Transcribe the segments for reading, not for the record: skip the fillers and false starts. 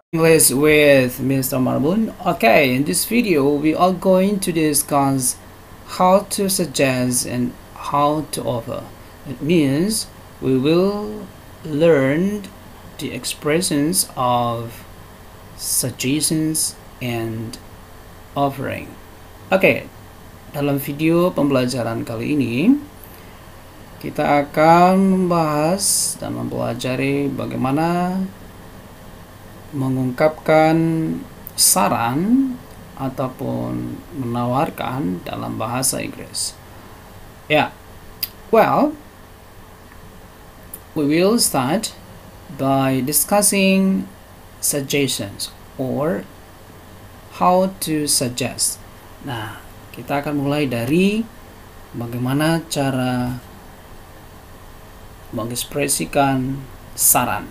English with Mr. Marbun. Okay, in this video we are going to discuss how to suggest and how to offer. It means we will learn the expressions of suggestions and offering. Okay, dalam video pembelajaran kali ini kita akan membahas dan mempelajari bagaimana mengungkapkan saran ataupun menawarkan dalam bahasa Inggris. Well, we will start by discussing suggestions or how to suggest. Nah, kita akan mulai dari bagaimana cara mengekspresikan saran.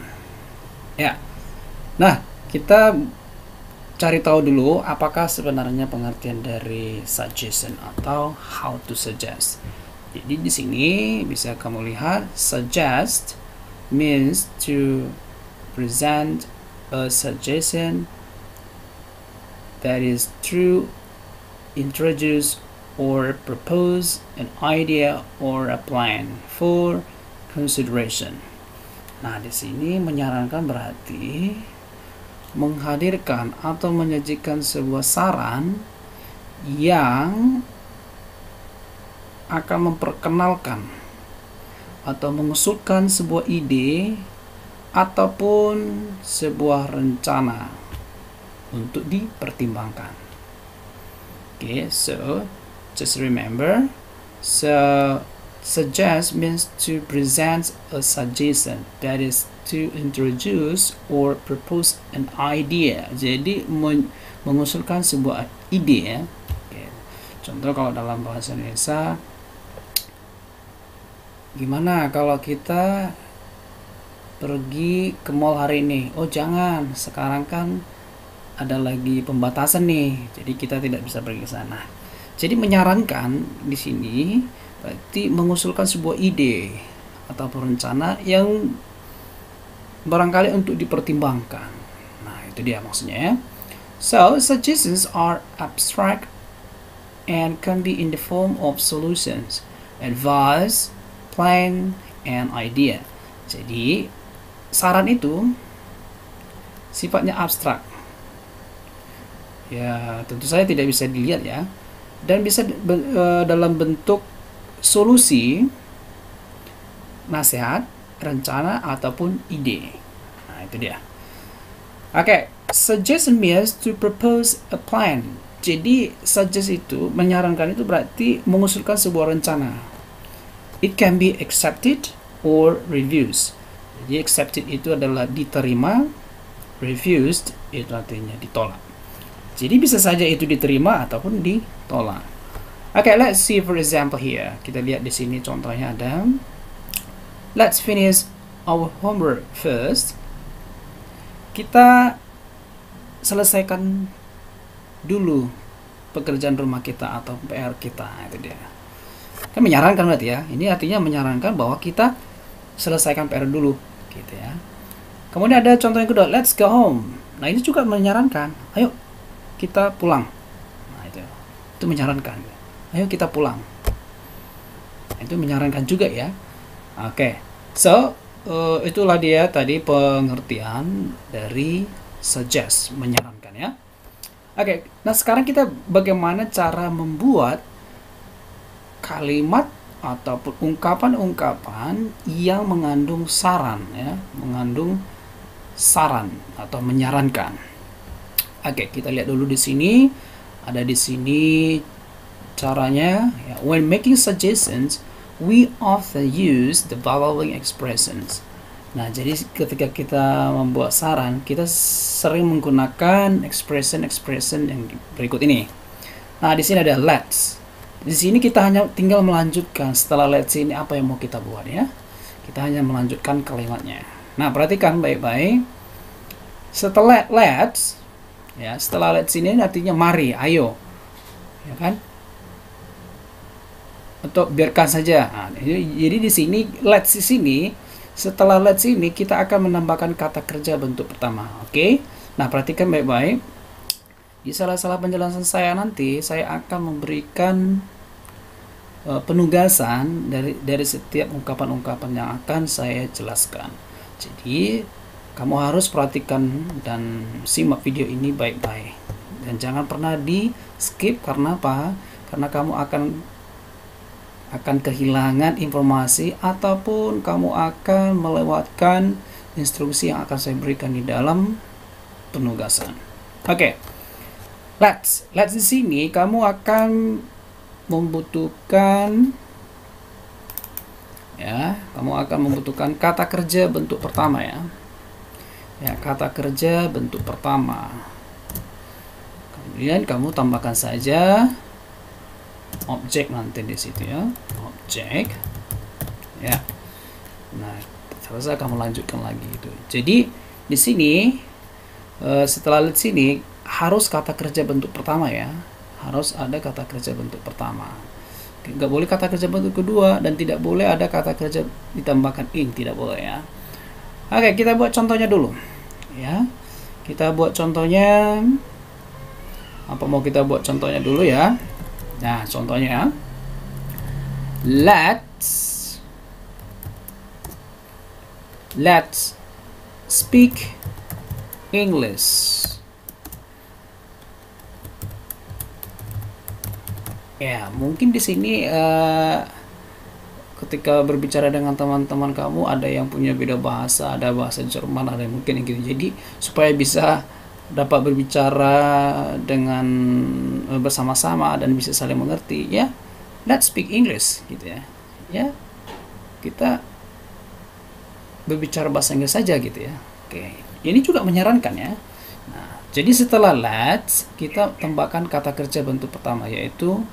Nah, kita cari tahu dulu apakah sebenarnya pengertian dari suggestion atau how to suggest. Jadi di sini bisa kamu lihat suggest means to present a suggestion that is to introduce or propose an idea or a plan for consideration. Nah, di sini menyarankan berarti menghadirkan atau menyajikan sebuah saran yang akan memperkenalkan atau mengusulkan sebuah ide ataupun sebuah rencana untuk dipertimbangkan. So just remember, suggest means to present a suggestion, that is to introduce or propose an idea. Jadi mengusulkan sebuah ide ya. Contoh kalau dalam bahasa Indonesia, gimana kalau kita pergi ke mall hari ini? Oh jangan, sekarang kan ada lagi pembatasan nih, jadi kita tidak bisa pergi ke sana. Jadi menyarankan di sini berarti mengusulkan sebuah ide atau rencana yang barangkali untuk dipertimbangkan. Nah, itu dia maksudnya ya. So, suggestions are abstract and can be in the form of solutions, advice, plan, and idea. Jadi, saran itu sifatnya abstrak. Ya, tentu saja tidak bisa dilihat ya. Dan bisa dalam bentuk solusi, nasihat, rencana, ataupun ide. Nah, itu dia. Suggestion means to propose a plan. Jadi, suggest itu, menyarankan itu berarti mengusulkan sebuah rencana. It can be accepted or refused. Jadi, accepted itu adalah diterima, refused itu artinya ditolak. Jadi, bisa saja itu diterima ataupun ditolak. Let's see for example here. Kita lihat di sini contohnya ada. Let's finish our homework first. Kita selesaikan dulu pekerjaan rumah kita atau PR kita. Itu dia. Kan menyarankan berarti ya. Ini artinya menyarankan bahwa kita selesaikan PR dulu, gitu ya. Kemudian ada contoh yang kedua, let's go home. Nah, ini juga menyarankan, ayo kita pulang. Nah, itu menyarankan. Ayo kita pulang. Itu menyarankan juga ya. So itulah dia tadi pengertian dari suggest, menyarankan ya. Nah sekarang kita bagaimana cara membuat kalimat ataupun ungkapan-ungkapan yang mengandung saran ya, mengandung saran atau menyarankan. Kita lihat dulu di sini. Ada di sini caranya ya. When making suggestions, we often use the following expressions. Nah, jadi ketika kita membuat saran, kita sering menggunakan expression yang berikut ini. Nah, di sini ada let's. Di sini kita hanya tinggal melanjutkan setelah let's ini apa yang mau kita buat ya. Kita hanya melanjutkan kalimatnya. Nah, perhatikan baik-baik. Setelah let's ya, setelah let's ini artinya mari, ayo. Ya kan? Atau biarkan saja. Nah, jadi di sini let's di sini, setelah let's ini kita akan menambahkan kata kerja bentuk pertama. Nah, perhatikan baik-baik. Di salah-salah penjelasan saya nanti, saya akan memberikan penugasan dari setiap ungkapan-ungkapan yang akan saya jelaskan. Jadi, kamu harus perhatikan dan simak video ini baik-baik. Dan jangan pernah di skip, karena apa? Karena kamu akan kehilangan informasi ataupun kamu akan melewatkan instruksi yang akan saya berikan di dalam penugasan. Oke. Let's di sini kamu akan membutuhkan kata kerja bentuk pertama ya. Ya, kata kerja bentuk pertama. Kemudian kamu tambahkan saja objek nanti di situ ya. Objek. Ya. Nah, selesai kamu lanjutkan lagi itu. Jadi di sini setelah lihat sini harus kata kerja bentuk pertama ya. Harus ada kata kerja bentuk pertama. Nggak boleh kata kerja bentuk kedua, dan tidak boleh ada kata kerja ditambahkan ing, tidak boleh ya. Oke, kita buat contohnya dulu ya. Kita buat contohnya. Apa mau kita buat contohnya dulu ya? Nah, contohnya let's speak English. Ya, mungkin di sini ketika berbicara dengan teman-teman kamu ada yang punya beda bahasa, ada bahasa Jerman, ada yang mungkin gitu. Jadi supaya bisa dapat berbicara dengan bersama-sama dan bisa saling mengerti ya, let's speak English gitu ya. Ya, kita berbicara bahasa Inggris saja gitu ya. Oke, ini juga menyarankan ya. Nah, jadi setelah let's kita tambahkan kata kerja bentuk pertama, yaitu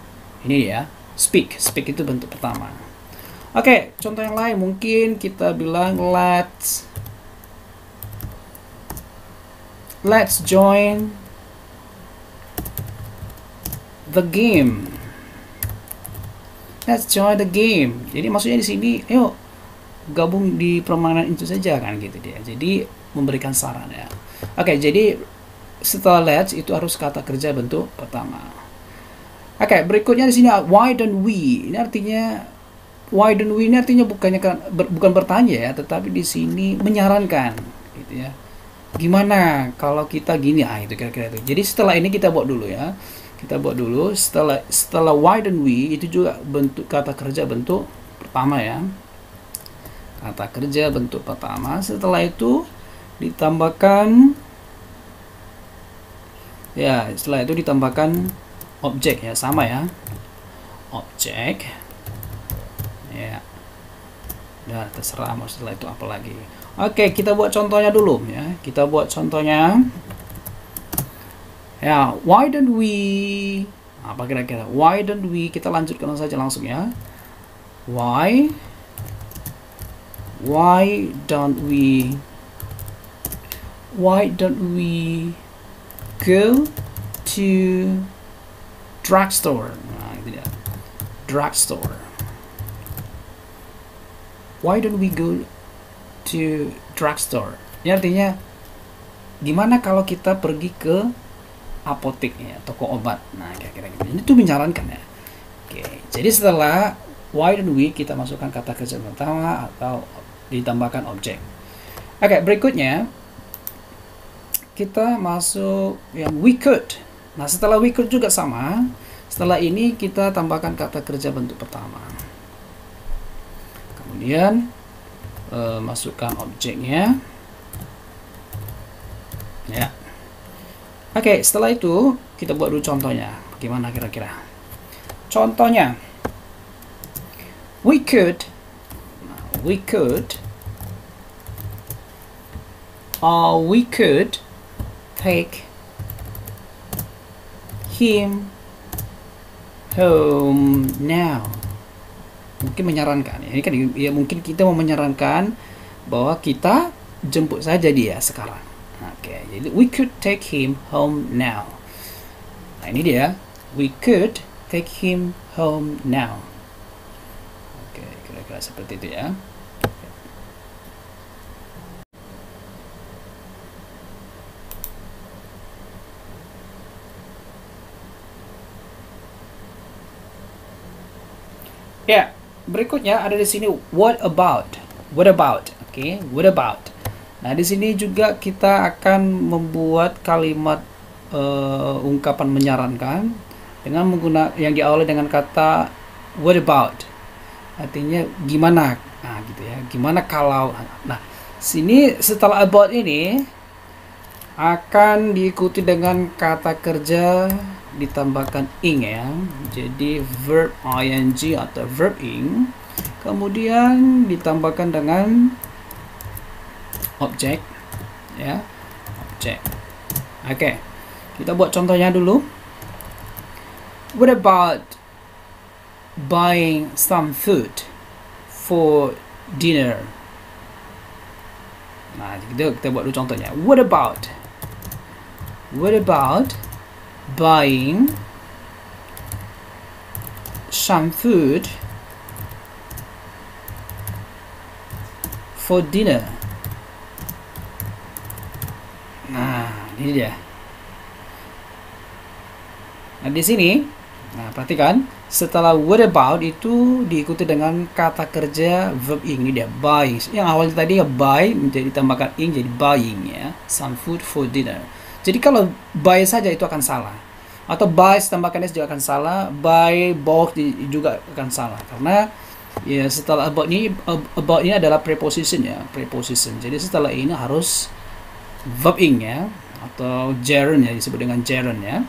ini ya, speak itu bentuk pertama. Oke, contoh yang lain mungkin kita bilang let's join the game. Let's join the game. Jadi maksudnya di sini, ayo gabung di permainan itu saja kan gitu dia. Jadi memberikan saran ya. Oke, jadi setelah let's itu harus kata kerja bentuk pertama. Oke, berikutnya di sini why don't we. Ini artinya bukan bertanya ya, tetapi di sini menyarankan gitu ya. Gimana kalau kita gini? Itu kira-kira itu. Jadi setelah ini kita buat dulu ya. Kita buat dulu setelah why don't we itu juga bentuk kata kerja bentuk pertama ya. Kata kerja bentuk pertama. Setelah itu ditambahkan objek ya, sama ya, objek ya. Nah, terserah mau setelah itu apa lagi. Oke, kita buat contohnya dulu ya. Kita buat contohnya ya, why don't we, apa kira-kira, why don't we, kita lanjutkan saja langsung ya. Why don't we go to drugstore. Nah, itu dia. Drugstore. Why don't we go to drugstore? Ini artinya gimana kalau kita pergi ke apotek ya, toko obat. Nah, kira-kira gitu. Ini tuh menyarankan ya. Oke. Jadi setelah why don't we kita masukkan kata kerja pertama atau ditambahkan objek. Oke, berikutnya kita masuk yang we could. Nah, setelah we could juga sama. Setelah ini kita tambahkan kata kerja bentuk pertama. Kemudian masukkan objeknya. Ya. Oke, setelah itu kita buat dulu contohnya. Gimana kira-kira? Contohnya, we could take him home now. Mungkin menyarankan ya. Ini kan ya, mungkin kita mau menyarankan bahwa kita jemput saja dia sekarang. Oke, jadi we could take him home now. Nah, ini dia. We could take him home now. Oke, kira-kira seperti itu ya. Ya, berikutnya ada di sini what about. What about? Oke, what about. Nah, di sini juga kita akan membuat kalimat ungkapan menyarankan dengan menggunakan yang diawali dengan kata what about. Artinya gimana? Nah, gitu ya. Gimana kalau. Nah, sini setelah about ini akan diikuti dengan kata kerja ditambahkan ing ya. Jadi verb ing atau verb ing, kemudian ditambahkan dengan objek ya, objek. Oke. Kita buat contohnya dulu. What about buying some food for dinner? Nah, kita buat dulu contohnya. What about buying some food for dinner? Nah, ini dia. Nah, di sini, nah perhatikan, setelah what about itu diikuti dengan kata kerja verb ing. Ini dia, buy. Yang awalnya tadi ya buy, menjadi tambahkan ing jadi buying ya. Some food for dinner. Jadi kalau buy saja itu akan salah. Atau buy tambahkan s juga akan salah. Buy, bought juga akan salah. Karena ya setelah about ini adalah preposition ya. Preposition. Jadi setelah ini harus verb ing ya. Atau gerund ya, disebut dengan gerund ya.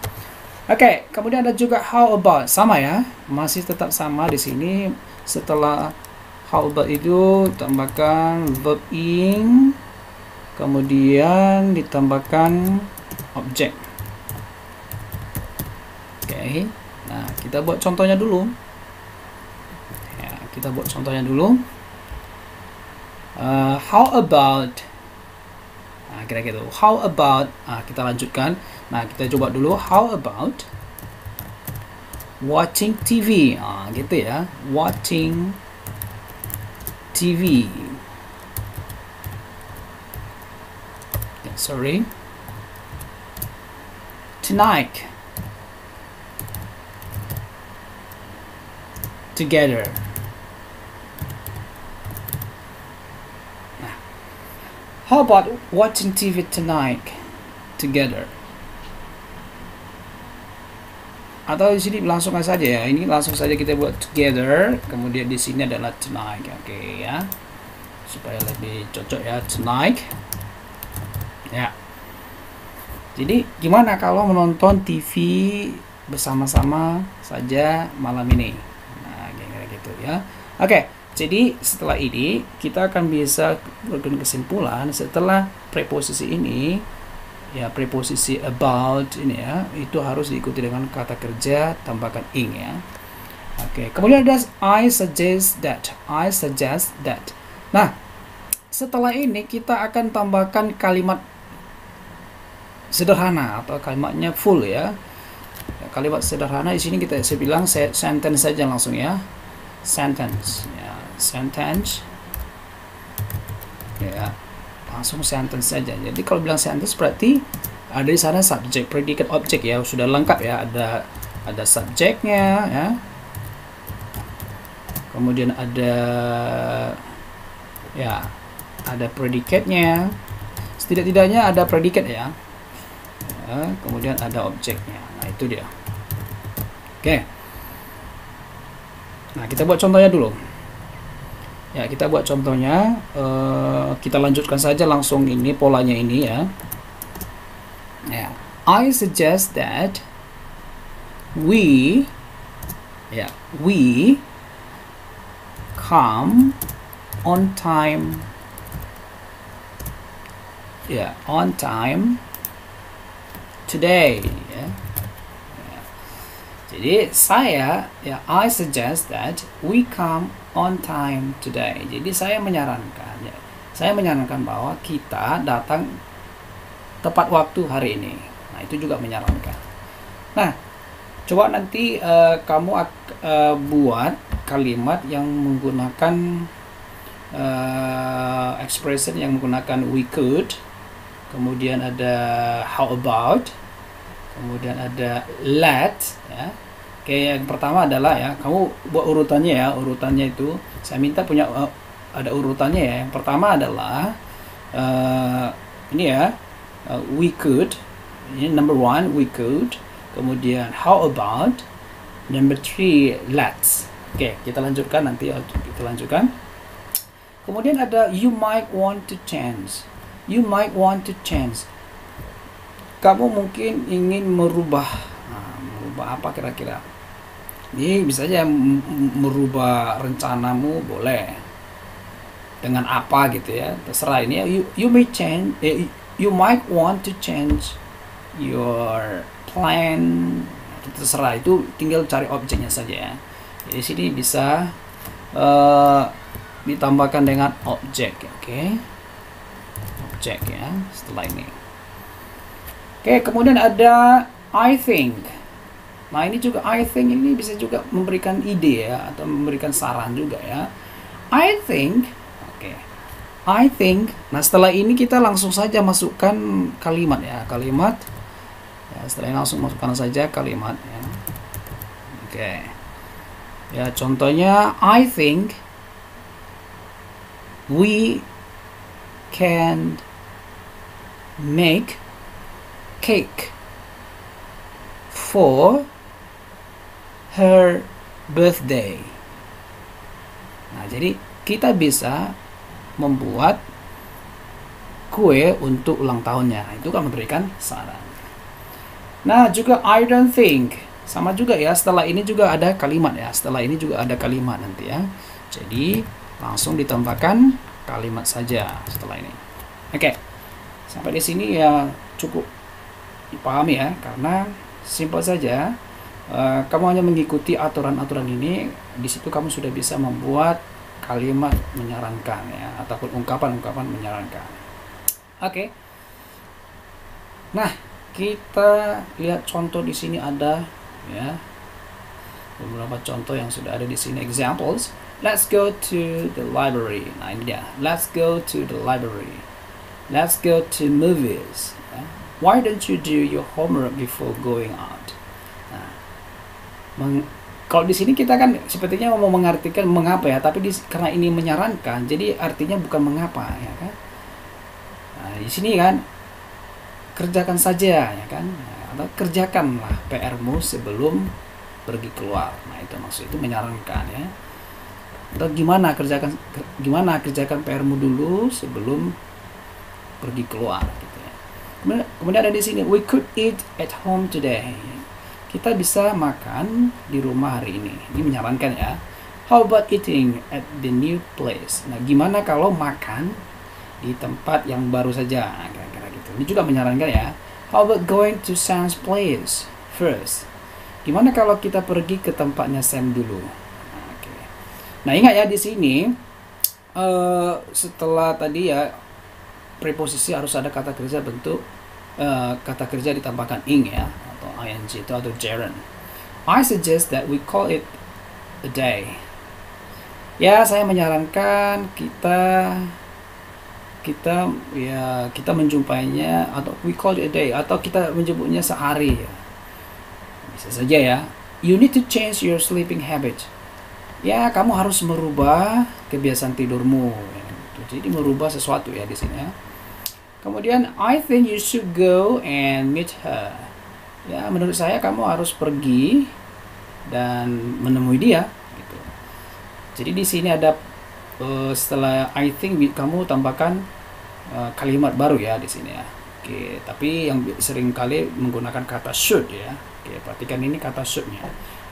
Oke, kemudian ada juga how about. Sama ya. Masih tetap sama di sini. Setelah how about itu tambahkan verb ing. Kemudian ditambahkan objek. Oke. Nah, kita buat contohnya dulu. Ya, kita buat contohnya dulu. How about. Nah, kira-kira gitu. How about. Nah, kita lanjutkan. Nah, kita coba dulu. How about watching TV? Ah, gitu ya. Watching TV. Sorry. Tonight. Together. Nah, how about watching TV tonight together? Atau di sini langsung saja ya. Ini langsung saja kita buat together. Kemudian di sini adalah tonight. Oke ya. Supaya lebih cocok ya, tonight. Ya. Jadi gimana kalau menonton TV bersama-sama saja malam ini? Nah, kira-kira gitu ya. Oke, jadi setelah ini kita akan bisa berikan kesimpulan setelah preposisi ini, ya preposisi about ini ya, itu harus diikuti dengan kata kerja tambahkan ing ya. Oke, kemudian ada I suggest that. I suggest that. Nah, setelah ini kita akan tambahkan kalimat sederhana atau kalimatnya full ya. Kalimat sederhana di sini saya bilang sentence saja langsung ya. Sentence ya, sentence. Ya, langsung sentence saja. Jadi kalau bilang sentence berarti ada di sana subject, predicate, object ya, sudah lengkap ya. Ada subjeknya ya. Kemudian ada ya, ada predicate-nya. Setidak-tidaknya ada predicate ya. Kemudian ada objeknya. Nah, itu dia. Oke. Nah, kita buat contohnya dulu. Ya, kita buat contohnya. Kita lanjutkan saja langsung ini polanya ini ya. Ya, I suggest that we come on time. Ya, on time today ya. Jadi I suggest that we come on time today. Jadi saya menyarankan ya. Saya menyarankan bahwa kita datang tepat waktu hari ini. Nah, itu juga menyarankan. Nah, coba nanti kamu buat kalimat yang menggunakan expression yang menggunakan we could. Kemudian ada how about, kemudian ada let ya, Oke, yang pertama adalah ya, kamu buat urutannya ya. Urutannya itu saya minta punya ada urutannya ya. Yang pertama adalah ini ya, we could. Ini number one, we could. Kemudian how about. Number three, let's. Oke, kita lanjutkan nanti. Kita lanjutkan. Kemudian ada you might want to change. You might want to change. Kamu mungkin ingin merubah. Nah, merubah apa kira-kira? Ini bisa aja merubah rencanamu, boleh. Dengan apa gitu ya, terserah. Ini ya, you may change, you might want to change your plan. Terserah, itu tinggal cari objeknya saja ya. Jadi sini bisa ditambahkan dengan objek, oke? Objek ya setelah ini. Oke, kemudian ada I think. Nah, ini juga I think ini bisa juga memberikan ide ya, atau memberikan saran juga ya. I think, oke. I think. Nah, setelah ini kita langsung saja masukkan kalimat ya, kalimat. Ya, setelah ini langsung masukkan saja kalimat ya. Oke. Ya, contohnya I think we can make cake for her birthday. Nah, jadi kita bisa membuat kue untuk ulang tahunnya. Itu kan memberikan saran. Nah, juga I don't think. Sama juga ya, setelah ini juga ada kalimat ya. Setelah ini juga ada kalimat nanti ya. Jadi, langsung ditambahkan kalimat saja setelah ini. Oke. Sampai di sini ya cukup dipahami ya, karena simpel saja. Kamu hanya mengikuti aturan-aturan ini, di situ kamu sudah bisa membuat kalimat menyarankan ya, ataupun ungkapan-ungkapan menyarankan. Oke. Nah, kita lihat contoh di sini ada ya, beberapa contoh yang sudah ada di sini, examples. Let's go to the library. Nah, ini dia. Let's go to the library. Let's go to movies. Why don't you do your homework before going out? Nah, kalau di sini kita kan sepertinya mau mengartikan mengapa ya, tapi karena ini menyarankan, jadi artinya bukan mengapa ya kan. Nah, di sini kan kerjakan saja ya kan, atau kerjakanlah PR-mu sebelum pergi keluar. Nah, itu maksud itu menyarankan ya. Atau gimana kerjakan PR-mu dulu sebelum pergi keluar gitu ya. Kemudian ada di sini we could eat at home today. Kita bisa makan di rumah hari ini. Ini menyarankan ya. How about eating at the new place? Nah, gimana kalau makan di tempat yang baru saja? Nah, kira-kira gitu. Ini juga menyarankan ya. How about going to Sam's place first? Gimana kalau kita pergi ke tempatnya Sam dulu? Nah, okay. Nah, ingat ya di sini setelah tadi ya preposisi harus ada kata kerja bentuk kata kerja ditambahkan ing ya, atau ing itu atau gerund. I suggest that we call it a day. Ya, saya menyarankan kita menjumpainya, atau we call it a day, atau kita menyebutnya sehari ya. Bisa saja ya. You need to change your sleeping habit. Ya, kamu harus merubah kebiasaan tidurmu. Ya. Jadi merubah sesuatu ya di sini ya. Kemudian I think you should go and meet her. Ya, menurut saya kamu harus pergi dan menemui dia gitu. Jadi di sini ada setelah I think kamu tambahkan kalimat baru ya di sini ya. Oke, tapi yang sering kali menggunakan kata should ya. Oke, perhatikan ini kata should-nya.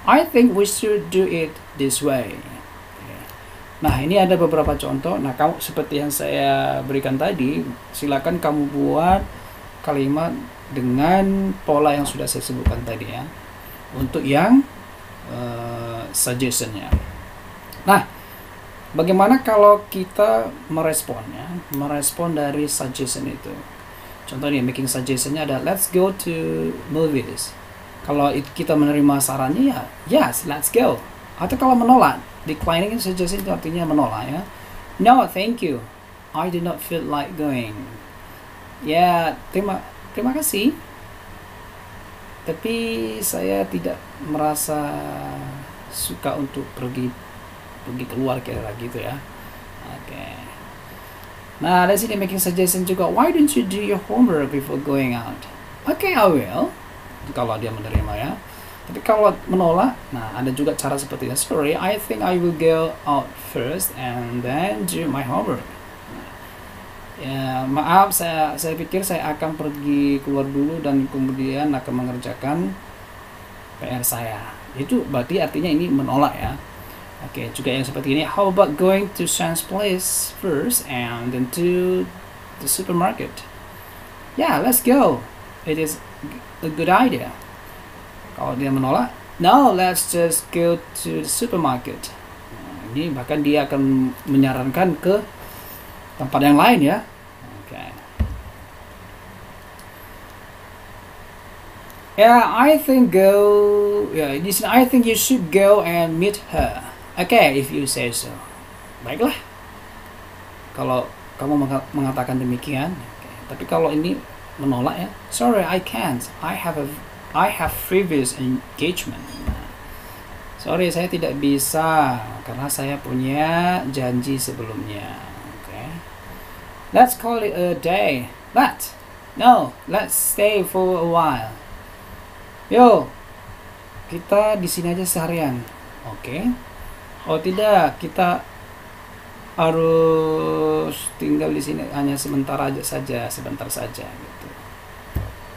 I think we should do it this way. Nah, ini ada beberapa contoh. Nah, kamu seperti yang saya berikan tadi, silakan kamu buat kalimat dengan pola yang sudah saya sebutkan tadi ya. Untuk yang suggestion-nya. Nah, bagaimana kalau kita meresponnya? Merespon dari suggestion itu. Contohnya making suggestion-nya ada let's go to movies. Kalau kita menerima sarannya ya, yes, let's go. Atau kalau menolak, declining suggestion itu artinya menolak ya. No, thank you. I do not feel like going. Ya, terima kasih. Tapi saya tidak merasa suka untuk pergi keluar kira gitu ya. Oke. Nah, dari sini making suggestion juga. Why don't you do your homework before going out? Okay, I will. Kalau dia menerima ya. Tapi kalau menolak, nah ada juga cara seperti ini. Sorry, I think I will go out first and then do my homework. Ya, maaf, saya pikir saya akan pergi keluar dulu dan kemudian akan mengerjakan PR saya. Itu berarti artinya ini menolak ya. Oke, juga yang seperti ini. How about going to Sam's place first and then to the supermarket? Yeah, let's go. It is a good idea. Kalau dia menolak, no, let's just go to the supermarket. Nah, ini bahkan dia akan menyarankan ke tempat yang lain ya. Okay. Yeah, I think I think you should go and meet her. Okay, if you say so. Baiklah. Kalau kamu mengatakan demikian, okay. Tapi kalau ini menolak ya, sorry, I can't. I have previous engagement. Nah, sorry, saya tidak bisa karena saya punya janji sebelumnya. Okay. Let's call it a day. Let's stay for a while. Yo, kita di sini aja seharian. Oke. Okay. Oh tidak, kita harus tinggal di sini hanya sebentar saja gitu.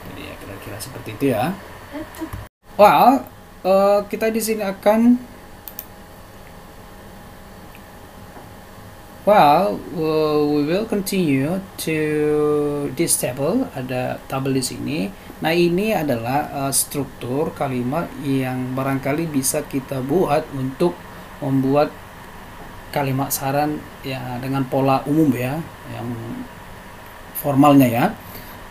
Jadi ya kira-kira seperti itu ya. Well, kita di sini akan we will continue to this table. Ada tabel di sini. Nah, ini adalah struktur kalimat yang barangkali bisa kita buat untuk membuat kalimat saran ya dengan pola umum ya, yang formalnya ya.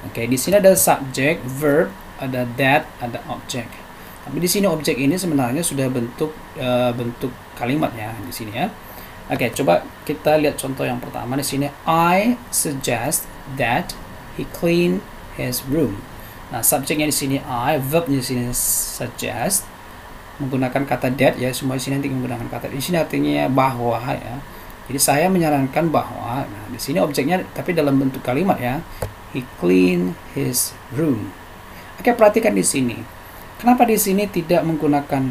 Oke, di sini ada subject, verb, ada that, ada object. Tapi di sini objek ini sebenarnya sudah bentuk kalimat ya di sini ya. Oke, coba kita lihat contoh yang pertama di sini. I suggest that he clean his room. Nah, subjeknya di sini I, verbnya di sini suggest, menggunakan kata that ya, semua di sini nanti menggunakan kata. Di sini artinya bahwa ya. Jadi saya menyarankan bahwa, nah di sini objeknya tapi dalam bentuk kalimat ya. He clean his room. Oke, perhatikan di sini. Kenapa di sini tidak menggunakan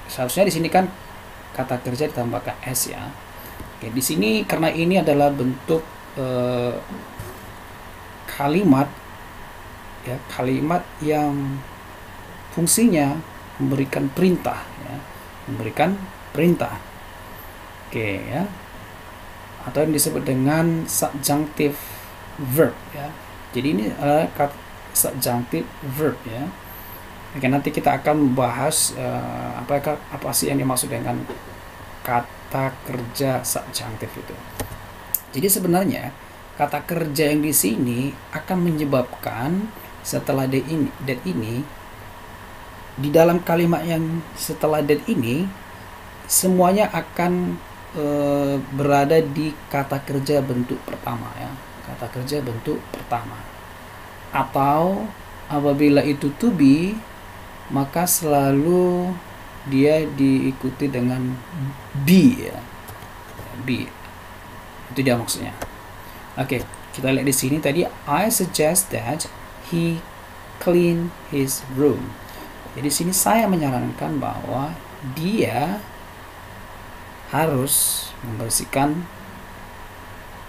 seharusnya di sini kan kata kerja ditambahkan s ya. Oke, di sini karena ini adalah bentuk kalimat ya, kalimat yang fungsinya memberikan perintah ya, memberikan perintah. Oke ya. Atau yang disebut dengan subjunctive verb ya. Jadi ini adalah kata subjunctive verb ya. Oke, nanti kita akan membahas apa sih yang dimaksud dengan kata kerja subjunctive itu. Jadi sebenarnya kata kerja yang di sini akan menyebabkan setelah that ini di dalam kalimat yang setelah that ini semuanya akan berada di kata kerja bentuk pertama ya, kata kerja bentuk pertama. Atau apabila itu to be, maka selalu dia diikuti dengan be ya, be. Itu dia maksudnya. Oke, kita lihat di sini tadi I suggest that he clean his room. Jadi sini saya menyarankan bahwa dia harus membersihkan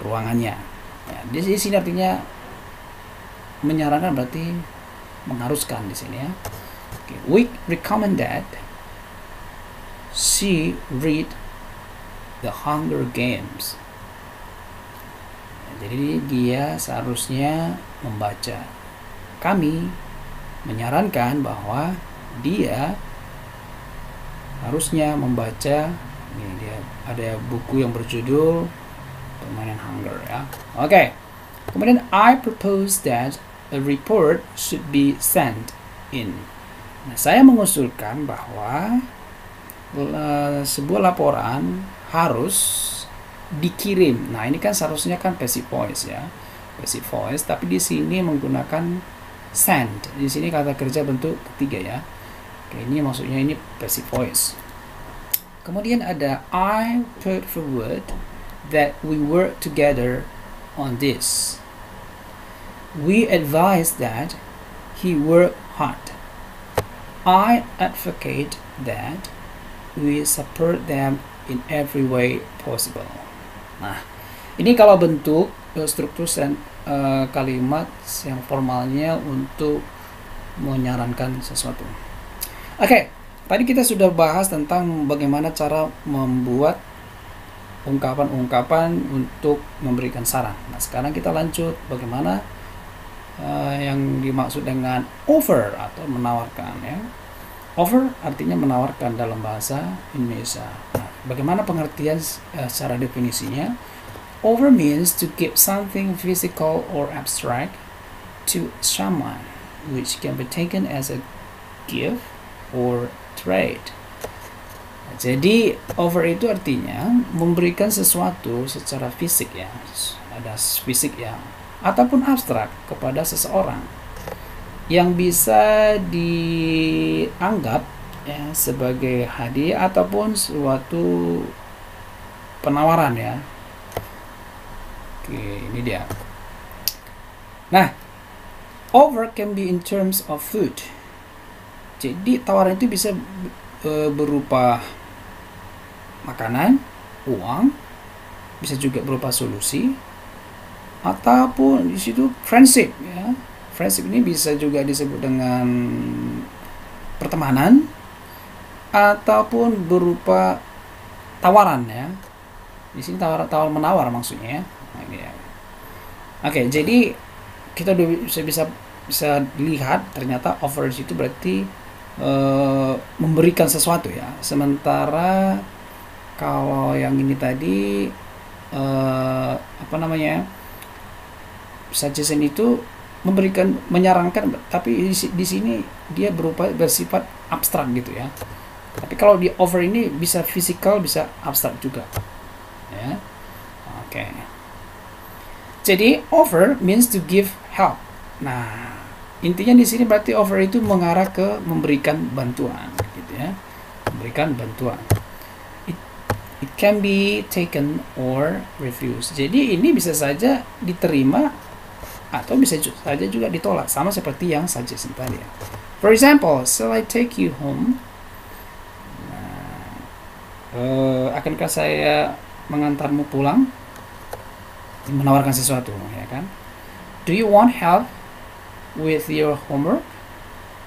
ruangannya. Ya, di sini artinya menyarankan berarti mengharuskan di sini ya. Okay. We recommend that she read the Hunger Games. Ya, jadi dia seharusnya membaca. Kami menyarankan bahwa dia harusnya membaca. Ini dia ada buku yang berjudul Permainan Hunger ya. Oke. Kemudian I propose that a report should be sent in. Nah, saya mengusulkan bahwa sebuah laporan harus dikirim. Nah, ini kan seharusnya kan passive voice ya. Passive voice, tapi di sini menggunakan send. Di sini kata kerja bentuk ketiga ya. Oke, ini maksudnya ini passive voice. Kemudian ada I put forward that we work together on this. We advise that he work hard. I advocate that we support them in every way possible. Nah, ini kalau bentuk struktur kalimat yang formalnya untuk menyarankan sesuatu. Oke, tadi kita sudah bahas tentang bagaimana cara membuat ungkapan-ungkapan untuk memberikan saran. Nah, sekarang kita lanjut bagaimana yang dimaksud dengan offer atau menawarkan ya. Offer artinya menawarkan dalam bahasa Indonesia. Nah, bagaimana pengertian secara definisinya? Offer means to give something physical or abstract to someone, which can be taken as a gift or trade. Nah, jadi offer itu artinya memberikan sesuatu secara fisik ya, ada fisik ya, ataupun abstrak kepada seseorang yang bisa dianggap ya sebagai hadiah ataupun suatu penawaran ya. Oke, ini dia. Nah, offer can be in terms of food. Jadi tawaran itu bisa berupa makanan, uang, bisa juga berupa solusi, ataupun di situ friendship ya. Friendship ini bisa juga disebut dengan pertemanan ataupun berupa tawaran ya. Di sini tawar menawar maksudnya ya. Nah, ini ya. Oke, jadi kita udah bisa lihat ternyata offer itu berarti memberikan sesuatu ya. Sementara kalau yang ini tadi suggestion itu menyarankan, tapi di sini dia bersifat abstrak gitu ya. Tapi kalau di offer ini bisa physical, bisa abstrak juga ya. Oke. Jadi offer means to give help. Nah, intinya di sini berarti offer itu mengarah ke memberikan bantuan gitu ya. Memberikan bantuan. It can be taken or refused. Jadi ini bisa saja diterima atau bisa saja juga ditolak, sama seperti yang suggestion tadi ya. For example, shall I take you home? Nah, akankah saya mengantarmu pulang? Menawarkan sesuatu ya kan. Do you want help with your homework?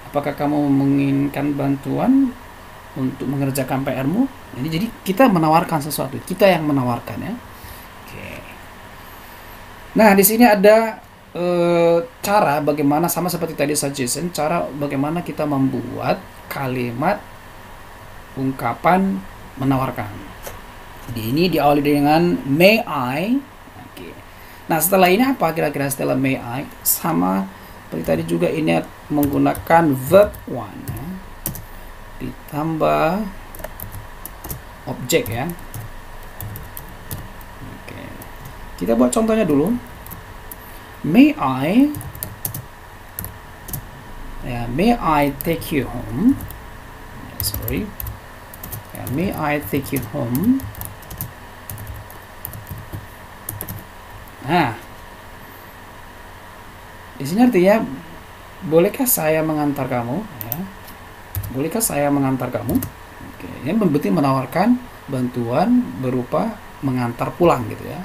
Apakah kamu menginginkan bantuan untuk mengerjakan PR-mu? Jadi kita menawarkan sesuatu, kita yang menawarkan ya. Oke. Nah, di sini ada cara bagaimana, sama seperti tadi suggestion, cara bagaimana kita membuat kalimat ungkapan menawarkan. Ini diawali dengan may I. Oke. Nah, setelah ini apa kira-kira setelah may I? Sama seperti tadi juga ini menggunakan verb one ya. Ditambah objek ya. Oke. Kita buat contohnya dulu. May I take you home? Sorry. May I take you home? Nah, di sini artinya bolehkah saya mengantar kamu? Ya. Bolehkah saya mengantar kamu? Oke, ini berarti menawarkan bantuan berupa mengantar pulang gitu ya.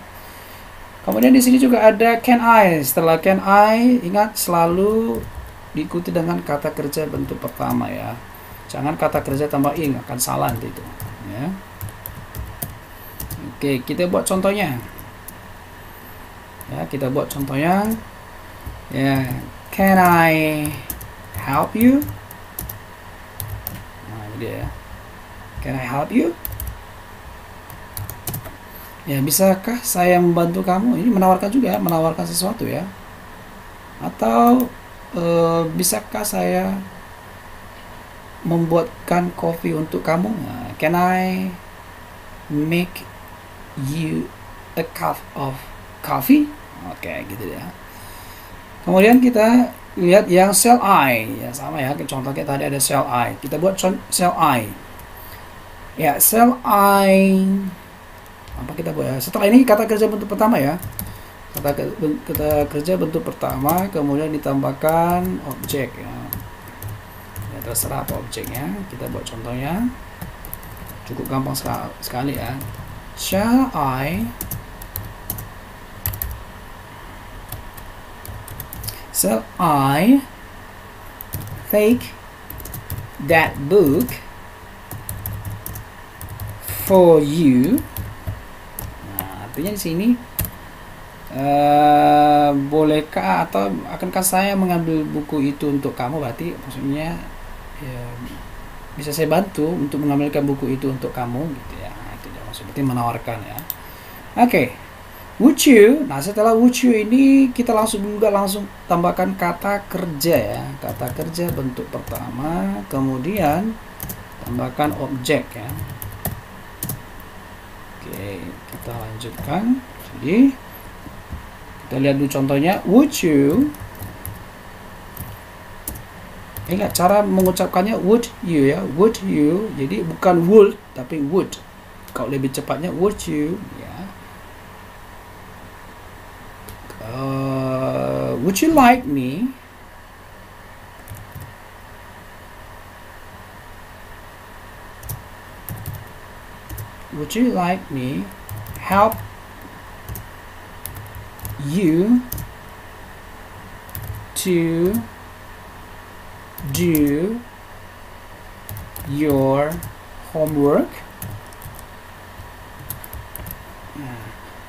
Kemudian di sini juga ada can I. Setelah can I, ingat selalu diikuti dengan kata kerja bentuk pertama ya. Jangan kata kerja tambah ing, akan salah nanti itu. Ya. Oke, kita buat contohnya. Ya, kita buat contohnya. Ya, can I help you? Nah, ini dia. Can I help you? Ya, bisakah saya membantu kamu? Ini menawarkan juga, menawarkan sesuatu ya. Atau bisakah saya membuatkan kopi untuk kamu? Nah, can I make you a cup of coffee? Oke, gitu ya. Kemudian kita lihat yang shall I ya, sama ya, contohnya tadi ada shall I, kita buat shall I ya. Shall I, apa kita buat ya, setelah ini kata kerja bentuk pertama ya, kata kerja bentuk pertama, kemudian ditambahkan objek ya, ya terserah apa objeknya, kita buat contohnya cukup gampang sekali ya. Shall I take that book for you? Nah, artinya di sini bolehkah atau akankah saya mengambil buku itu untuk kamu? Berarti maksudnya ya, bisa saya bantu untuk mengambilkan buku itu untuk kamu gitu ya. Nah, itu maksudnya menawarkan ya. Oke. Would you? Nah, setelah would you ini kita langsung tambahkan kata kerja ya. Kata kerja bentuk pertama, kemudian tambahkan objek ya. Oke, kita lanjutkan. Jadi kita lihat dulu contohnya. Would you? Ingat cara mengucapkannya would you ya. Would you. Jadi bukan would tapi would. Kalau lebih cepatnya would you ya. Would you like me? Would you like me help you to do your homework? Nah,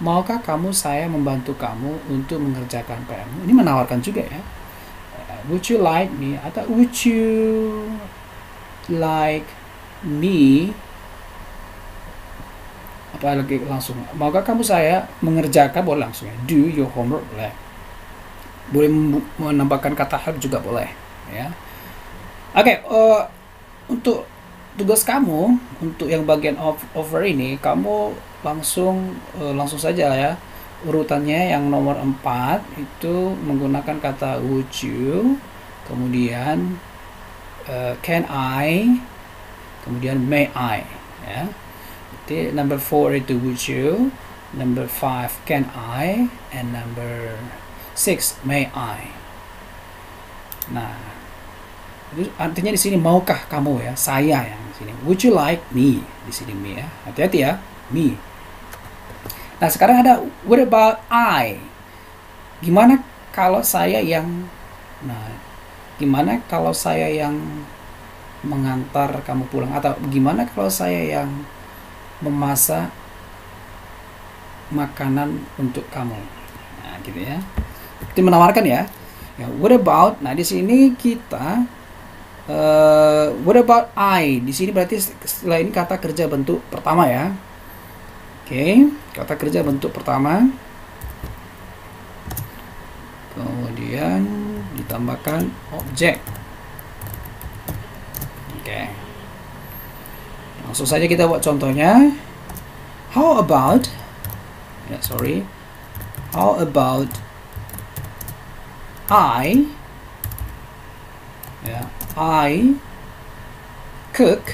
maukah saya membantu kamu untuk mengerjakan PR-mu? Ini menawarkan juga ya. Would you like me? Atau would you like me? Apa lagi langsung? Maukah saya mengerjakan? Boleh langsung ya. Do your homework boleh. Boleh menambahkan kata help juga boleh ya. Oke, untuk tugas kamu untuk yang bagian over ini, kamu langsung saja ya, urutannya yang nomor 4 itu menggunakan kata would you, kemudian can I, kemudian may I ya. Jadi number 4 itu would you, number 5 can I, and number 6 may I. Nah, itu artinya di sini maukah kamu ya, saya yang di sini. Would you like me di sini me ya. Hati-hati ya, me. Nah, sekarang ada what about I? Gimana kalau saya yang mengantar kamu pulang, atau gimana kalau saya yang memasak makanan untuk kamu? Nah, gitu ya. Itu menawarkan ya. Ya, what about? Nah, di sini kita what about I? Di sini berarti setelah ini kata kerja bentuk pertama ya. Oke, kata kerja bentuk pertama. Kemudian ditambahkan objek. Oke. Langsung saja kita buat contohnya. How about I cook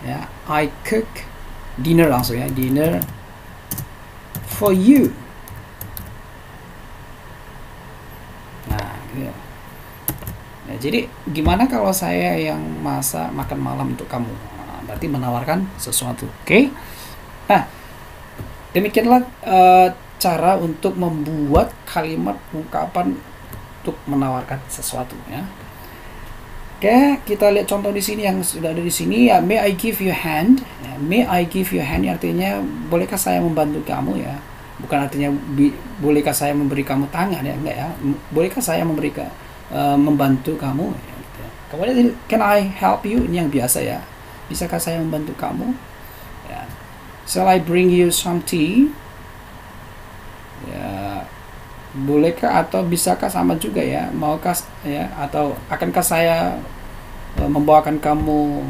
ya, I cook dinner langsung ya, dinner for you. Nah, gitu. Nah, jadi gimana kalau saya yang masak makan malam untuk kamu? Nah, berarti menawarkan sesuatu. Oke. Nah, demikianlah cara untuk membuat kalimat ungkapan untuk menawarkan sesuatu ya. Oke, kita lihat contoh di sini yang sudah ada di sini ya. May I give you a hand? Ya, may I give you a hand artinya bolehkah saya membantu kamu ya. Bukan artinya bolehkah saya memberi kamu tangan ya, enggak ya. Bolehkah saya membantu kamu ya, gitu ya. Kemudian can I help you? Ini yang biasa ya. Bisakah saya membantu kamu? Ya. Shall I bring you some tea? Ya. Bolehkah atau bisakah sama juga ya, maukah ya, atau akankah saya membawakan kamu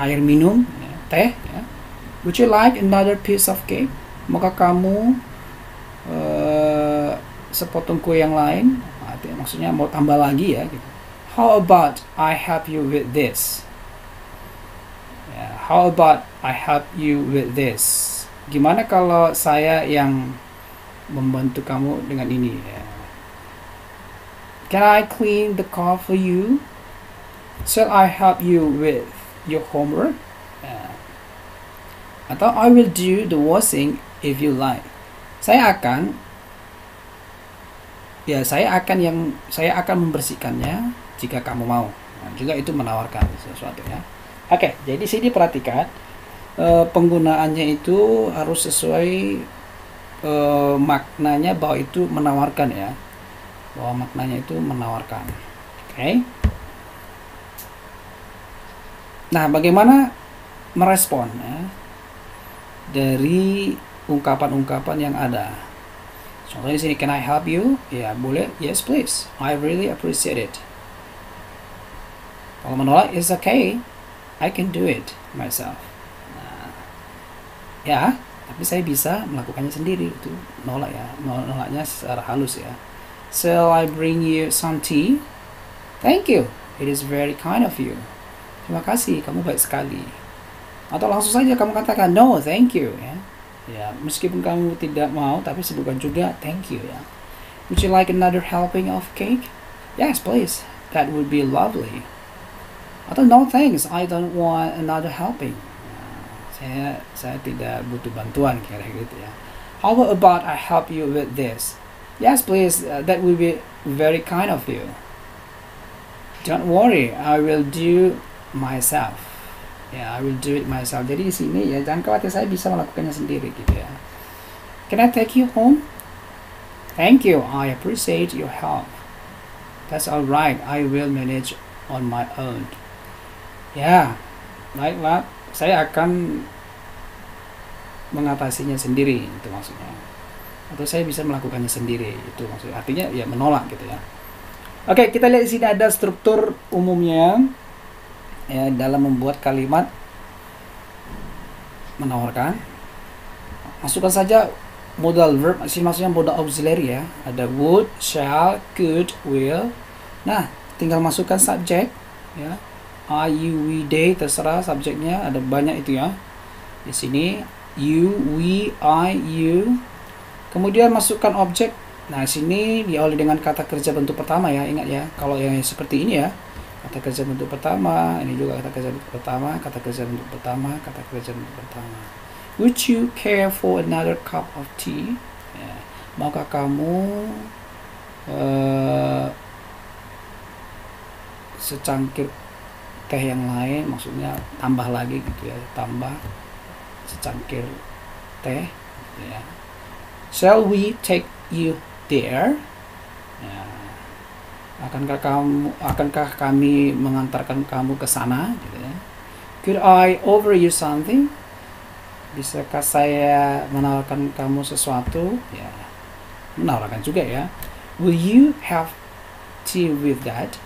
air minum ya, teh ya. Would you like another piece of cake? Maukah kamu sepotong kue yang lain, maksudnya mau tambah lagi ya gitu. How about I help you with this? Ya, how about I help you with this? Gimana kalau saya yang membantu kamu dengan ini ya. Can I clean the car for you? Shall I help you with your homework? Ya. Atau I will do the washing if you like. Saya akan membersihkannya jika kamu mau. Nah, juga itu menawarkan sesuatu ya. Oke, jadi sini perhatikan penggunaannya itu harus sesuai maknanya, bahwa itu menawarkan ya. Bahwa maknanya itu menawarkan. Oke. Nah, bagaimana merespon ya dari ungkapan-ungkapan yang ada? Contohnya di sini, can I help you? Ya, boleh. Yes, please. I really appreciate it. Kalau menolak, it's okay. I can do it myself. Nah, ya, tapi saya bisa melakukannya sendiri. Itu nolak ya. Nolaknya secara halus ya. Shall I bring you some tea? Thank you. It is very kind of you. Terima kasih, kamu baik sekali. Atau langsung saja kamu katakan, no, thank you ya. Ya, meskipun kamu tidak mau, tapi sebutkan juga thank you ya. Would you like another helping of cake? Yes, please. That would be lovely. Atau no thanks, I don't want another helping. Nah, saya tidak butuh bantuan kira gitu ya. How about I help you with this? Yes, please. That would be very kind of you. Don't worry, I will do myself. Ya, I will do it myself. Jadi di sini ya, jangan khawatir, saya bisa melakukannya sendiri gitu ya. Can I take you home? Thank you, I appreciate your help. That's alright, I will manage on my own. Ya, baiklah, saya akan mengatasinya sendiri, itu maksudnya. Atau saya bisa melakukannya sendiri, itu maksudnya. Artinya ya menolak gitu ya. Oke, kita lihat di sini ada struktur umumnya. Ya, dalam membuat kalimat menawarkan, masukkan saja modal verb, maksudnya modal auxiliary ya. Ada would, shall, could, will. Nah, tinggal masukkan subjek ya. I, you, we, they, terserah subjeknya, ada banyak itu ya. Di sini you, we, I, you. Kemudian masukkan objek. Nah, sini diawali dengan kata kerja bentuk pertama ya. Ingat ya, kalau yang seperti ini ya. Kata kerja bentuk pertama, ini juga kata kerja bentuk pertama, kata kerja bentuk pertama, kata kerja bentuk pertama. Would you care for another cup of tea? Ya. Maukah kamu secangkir teh yang lain? Maksudnya tambah lagi gitu ya, tambah secangkir teh. Ya. Shall we take you there? Ya. Akankah kami mengantarkan kamu ke sana gitu ya. Could I offer you something? Bisakah saya menawarkan kamu sesuatu? Ya, menawarkan juga ya. Will you have tea with that?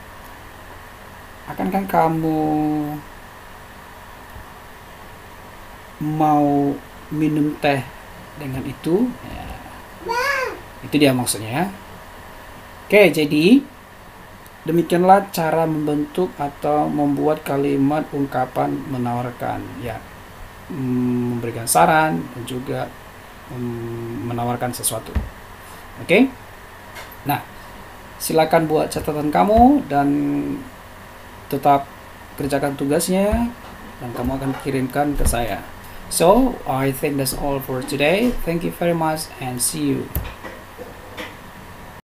Akankah kamu mau minum teh dengan itu? Ya. Itu dia maksudnya ya. Oke, jadi demikianlah cara membentuk atau membuat kalimat ungkapan menawarkan ya, memberikan saran dan juga menawarkan sesuatu. Oke? Nah, silakan buat catatan kamu dan tetap kerjakan tugasnya dan kamu akan kirimkan ke saya. So, I think that's all for today. Thank you very much and see you.